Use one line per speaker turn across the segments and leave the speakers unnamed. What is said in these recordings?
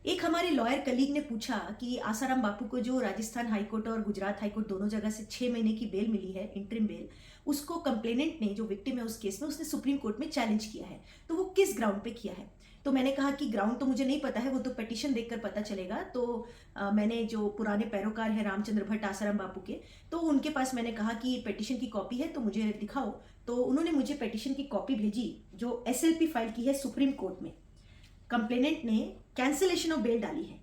एक हमारे lawyer colleague ने पूछा कि आसाराम बापू को जो राजस्थान हाईकोर्ट और गुजरात हाईकोर्ट दोनों जगह से 6 महीने की बेल मिली है, इंटरिम बेल, उसको कंप्लेनेंट ने, जो विक्टिम है उस केस में, उसने सुप्रीम कोर्ट में चैलेंज किया है। तो वो किस ग्राउंड पे किया है? तो मैंने कहा कि ग्राउंड तो मुझे नहीं पता है, वो तो पिटीशन देखकर पता चलेगा। तो मैंने जो पुराने पैरोकार हैं रामचंद्र भट्ट आसाराम बापू के, तो उनके पास मैंने कहा कि पिटीशन की कॉपी है तो मुझे दिखाओ। तो उन्होंने मुझे पिटीशन की कॉपी भेजी जो एसएलपी फाइल की है सुप्रीम कोर्ट में। कंप्लेनेंट ने कैंसिलेशन ऑफ बेल डाली है।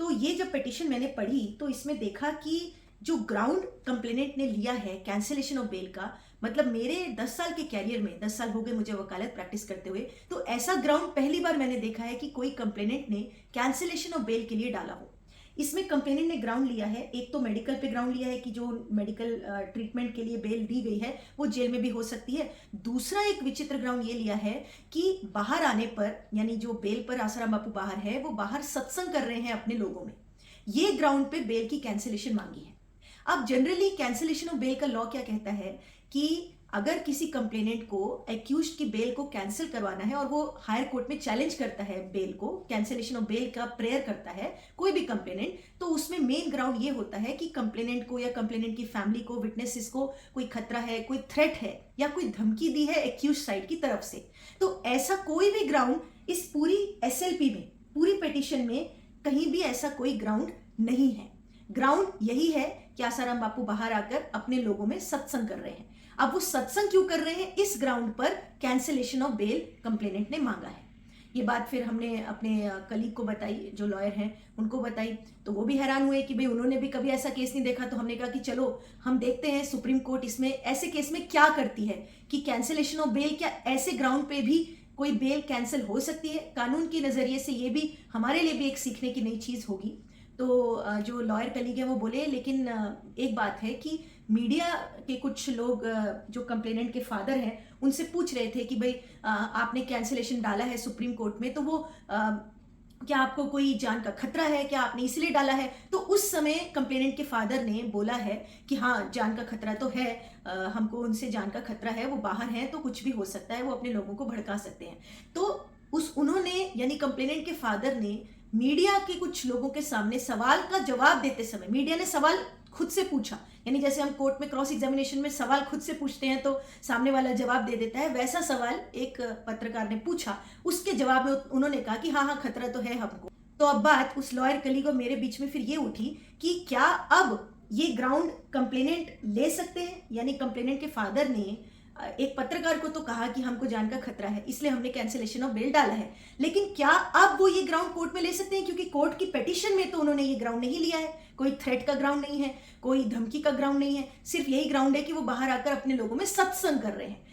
तो ये जब पिटीशन मैंने पढ़ी तो इसमें देखा कि जो ग्राउंड कंप्लेनेंट ने लिया है कैंसिलेशन ऑफ बेल का, मतलब मेरे 10 साल के कैरियर में, 10 साल हो गए मुझे वकालत प्रैक्टिस करते हुए, तो ऐसा ग्राउंड पहली बार मैंने देखा है कि कोई कंप्लेनेंट ने कैंसिलेशन ऑफ बेल के लिए डाला हो। इसमें कंप्लेनेंट ने ग्राउंड लिया है, एक तो मेडिकल पे ग्राउंड लिया है कि जो मेडिकल ट्रीटमेंट के लिए बेल दी गई है वो जेल में भी हो सकती है। दूसरा एक विचित्र ग्राउंड ये लिया है कि बाहर आने पर, यानी जो बेल पर आसाराम बापू बाहर है, वो बाहर सत्संग कर रहे हैं अपने लोगों में, ये ग्राउंड पे बेल की कैंसिलेशन मांगी है। अब जनरली कैंसिलेशन ऑफ बेल का लॉ क्या कहता है कि अगर किसी कंप्लेनेंट को एक्यूज्ड की बेल को कैंसिल करवाना है और वो हायर कोर्ट में चैलेंज करता है बेल को, कैंसिलेशन ऑफ बेल का प्रेयर करता है कोई भी कंप्लेनेंट, तो उसमें मेन ग्राउंड ये होता है कि कंप्लेनेंट को या कंप्लेनेंट की फैमिली को, विटनेसेस को कोई खतरा है, कोई थ्रेट है या कोई धमकी दी है एक्यूज साइड की तरफ से। तो ऐसा कोई भी ग्राउंड इस पूरी एसएलपी में, पूरी पिटीशन में कहीं भी ऐसा कोई ग्राउंड नहीं है। ग्राउंड यही है कि आसाराम बापू बाहर आकर अपने लोगों में सत्संग कर रहे हैं। अब वो सत्संग क्यों कर रहे हैं, इस ग्राउंड पर कैंसिलेशन ऑफ बेल कंप्लेनेंट ने मांगा है। ये बात फिर हमने अपने कलीग को बताई, जो लॉयर हैं उनको बताई, तो वो भी हैरान हुए कि भाई उन्होंने भी कभी ऐसा केस नहीं देखा। तो हमने कहा कि चलो हम देखते हैं सुप्रीम कोर्ट इसमें ऐसे केस में क्या करती है, कि कैंसिलेशन ऑफ बेल, क्या ऐसे ग्राउंड पे भी कोई बेल कैंसिल हो सकती है। कानून के नजरिए से ये भी हमारे लिए भी एक सीखने की नई चीज होगी। तो जो लॉयर कलीग है वो बोले, लेकिन एक बात है कि मीडिया के कुछ लोग, जो कंप्लेनेंट के फादर हैं, उनसे पूछ रहे थे कि भाई आपने कैंसिलेशन डाला है सुप्रीम कोर्ट में, तो वो क्या आपको कोई जान का खतरा है, क्या आपने इसलिए डाला है? तो उस समय कंप्लेनेंट के फादर ने बोला है कि हाँ, जान का खतरा तो है, हमको उनसे जान का खतरा है, वो बाहर हैं तो कुछ भी हो सकता है, वो अपने लोगों को भड़का सकते हैं। तो उन्होंने, यानी कंप्लेनेंट के फादर ने मीडिया के कुछ लोगों के सामने सवाल का जवाब देते समय, मीडिया ने सवाल खुद से पूछा, यानी जैसे हम कोर्ट में क्रॉस एग्जामिनेशन में सवाल खुद से पूछते हैं तो सामने वाला जवाब दे देता है, वैसा सवाल एक पत्रकार ने पूछा। उसके जवाब में उन्होंने कहा कि हाँ हाँ, खतरा तो है हमको। तो अब बात उस लॉयर कलीग और मेरे बीच में फिर ये उठी कि क्या अब ये ग्राउंड कंप्लेनेंट ले सकते हैं, यानी कंप्लेनेंट के फादर ने एक पत्रकार को तो कहा कि हमको जान का खतरा है, इसलिए हमने कैंसिलेशन ऑफ बेल डाला है, लेकिन क्या अब वो ये ग्राउंड कोर्ट में ले सकते हैं? क्योंकि कोर्ट की पिटीशन में तो उन्होंने ये ग्राउंड नहीं लिया है, कोई थ्रेट का ग्राउंड नहीं है, कोई धमकी का ग्राउंड नहीं है, सिर्फ यही ग्राउंड है कि वो बाहर आकर अपने लोगों में सत्संग कर रहे हैं।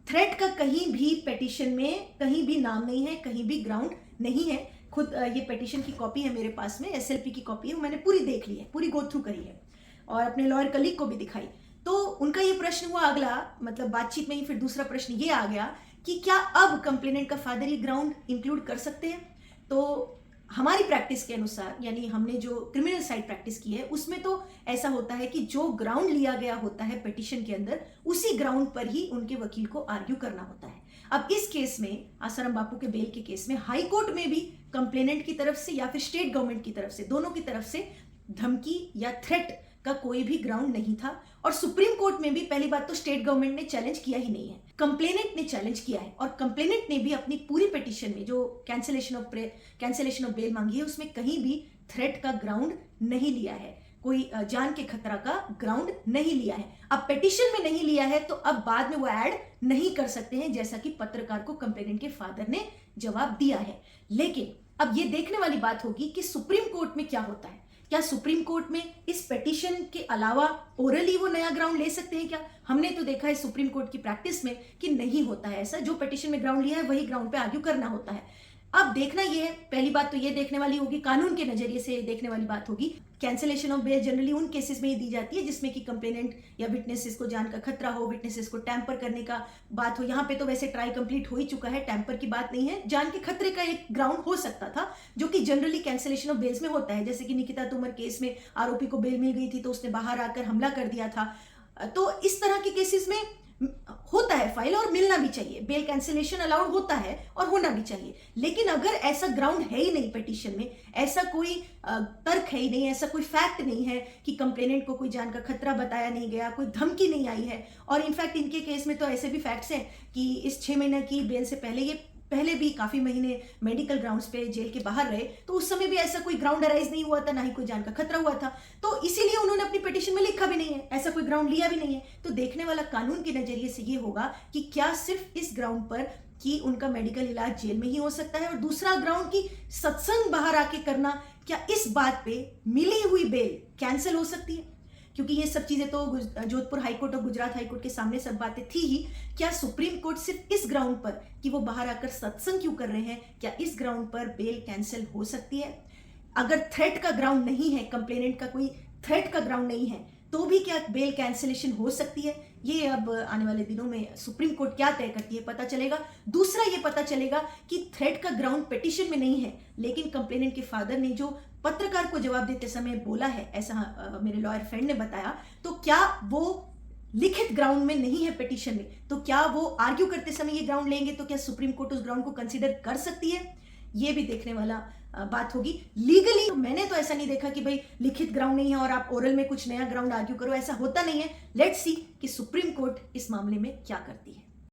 थ्रेट का कहीं भी पिटीशन में कहीं भी नाम नहीं है, कहीं भी ग्राउंड नहीं है। खुद ये पिटीशन की कॉपी है मेरे पास में, एसएलपी की कॉपी है, वो मैंने पूरी देख ली है, पूरी गो थ्रू करी है और अपने लॉयर कलीग को भी दिखाई। तो उनका ये प्रश्न हुआ अगला, मतलब बातचीत में ही फिर दूसरा प्रश्न ये आ गया कि क्या अब कंप्लेनेंट का फादर ये ग्राउंड इंक्लूड कर सकते हैं? तो हमारी प्रैक्टिस के अनुसार, यानी हमने जो क्रिमिनल साइड प्रैक्टिस की है उसमें तो ऐसा होता है कि जो ग्राउंड लिया गया होता है पिटीशन के अंदर, उसी ग्राउंड पर ही उनके वकील को आर्ग्यू करना होता है। अब इस केस में, आसाराम बापू के बेल के केस में, हाई कोर्ट में भी कंप्लेनेंट की तरफ से या फिर स्टेट गवर्नमेंट की तरफ से, दोनों की तरफ से धमकी या थ्रेट का कोई भी ग्राउंड नहीं था। और सुप्रीम कोर्ट में भी पहली बात तो स्टेट गवर्नमेंट ने चैलेंज किया ही नहीं है, कंप्लेनेंट ने चैलेंज किया है। और कंप्लेनेंट ने भी अपनी पूरी पिटीशन में जो कैंसिलेशन ऑफ बेल मांगी है, उसमें कहीं भी थ्रेट का ग्राउंड नहीं लिया है, कोई जान के खतरा का ग्राउंड नहीं लिया है। अब पिटीशन में नहीं लिया है तो अब बाद में वो ऐड नहीं कर सकते हैं, जैसा कि पत्रकार को कंप्लेनेंट के फादर ने जवाब दिया है। लेकिन अब ये देखने वाली बात होगी कि सुप्रीम कोर्ट में क्या होता है। क्या सुप्रीम कोर्ट में इस पिटीशन के अलावा ओरली वो नया ग्राउंड ले सकते हैं क्या? हमने तो देखा है सुप्रीम कोर्ट की प्रैक्टिस में कि नहीं होता है ऐसा, जो पिटीशन में ग्राउंड लिया है वही ग्राउंड पे आर्ग्यू करना होता है। अब देखना ये है, पहली बात तो ये देखने वाली होगी, कानून के नजरिए से देखने वाली बात होगी, कैंसिलेशन ऑफ बेल जनरली उन केसेस में ही दी जाती है जिसमें कि कंप्लेनेंट या विटनेसेस को जान का खतरा हो, विटनेसेस को टैंपर करने का बात हो। यहाँ पे तो वैसे ट्रायल कंप्लीट हो ही चुका है, टैंपर की बात नहीं है, जान के खतरे का एक ग्राउंड हो सकता था जो कि जनरली कैंसिलेशन ऑफ बेल्स में होता है। जैसे कि निकिता तोमर केस में आरोपी को बेल मिल गई थी तो उसने बाहर आकर हमला कर दिया था। तो इस तरह के केसेस में होता है फाइल और मिलना भी चाहिए, बेल कैंसिलेशन अलाउड होता है और होना भी चाहिए। लेकिन अगर ऐसा ग्राउंड है ही नहीं पिटीशन में, ऐसा कोई तर्क है ही नहीं, ऐसा कोई फैक्ट नहीं है कि कंप्लेनेंट को कोई जान का खतरा बताया नहीं गया, कोई धमकी नहीं आई है, और इनफैक्ट इनके केस में तो ऐसे भी फैक्ट्स हैं कि इस 6 महीने की बेल से पहले ये पहले भी काफी महीने मेडिकल ग्राउंड्स पे जेल के बाहर रहे, तो उस समय भी ऐसा कोई ग्राउंड अराइज नहीं हुआ था, ना ही कोई जान का खतरा हुआ था, तो इसीलिए उन्होंने अपनी पिटीशन में लिखा भी नहीं है, ऐसा कोई ग्राउंड लिया भी नहीं है। तो देखने वाला कानून के नजरिए से ये होगा कि क्या सिर्फ इस ग्राउंड पर कि उनका मेडिकल इलाज जेल में ही हो सकता है, और दूसरा ग्राउंड की सत्संग बाहर आके करना, क्या इस बात पे मिली हुई बेल कैंसिल हो सकती है? क्योंकि ये सब चीजें तो जोधपुर हाईकोर्ट और गुजरात हाईकोर्ट के सामने सब बातें थी ही। क्या सुप्रीम कोर्ट सिर्फ इस ग्राउंड पर कि वो बाहर आकर सत्संग क्यों कर रहे हैं, क्या इस ग्राउंड पर बेल कैंसिल हो सकती है? अगर थ्रेट का ग्राउंड नहीं है, कंप्लेनेंट का कोई थ्रेट का ग्राउंड नहीं है, तो भी क्या बेल कैंसिलेशन हो सकती है? ये अब आने वाले दिनों में सुप्रीम कोर्ट क्या तय करती है पता चलेगा। दूसरा ये पता चलेगा कि थ्रेट का ग्राउंड पिटीशन में नहीं है, लेकिन कंप्लेनेंट के फादर ने जो पत्रकार को जवाब देते समय बोला है, ऐसा मेरे लॉयर फ्रेंड ने बताया, तो क्या वो लिखित ग्राउंड में नहीं है पिटीशन में, तो क्या वो आर्ग्यू करते समय ये ग्राउंड लेंगे, तो क्या सुप्रीम कोर्ट उस ग्राउंड को कंसीडर कर सकती है? ये भी देखने वाला बात होगी। लीगली तो मैंने तो ऐसा नहीं देखा कि भाई लिखित ग्राउंड नहीं है और आप ओरल में कुछ नया ग्राउंड आर्ग्यू करो, ऐसा होता नहीं है। लेट्स सी कि सुप्रीम कोर्ट इस मामले में क्या करती है।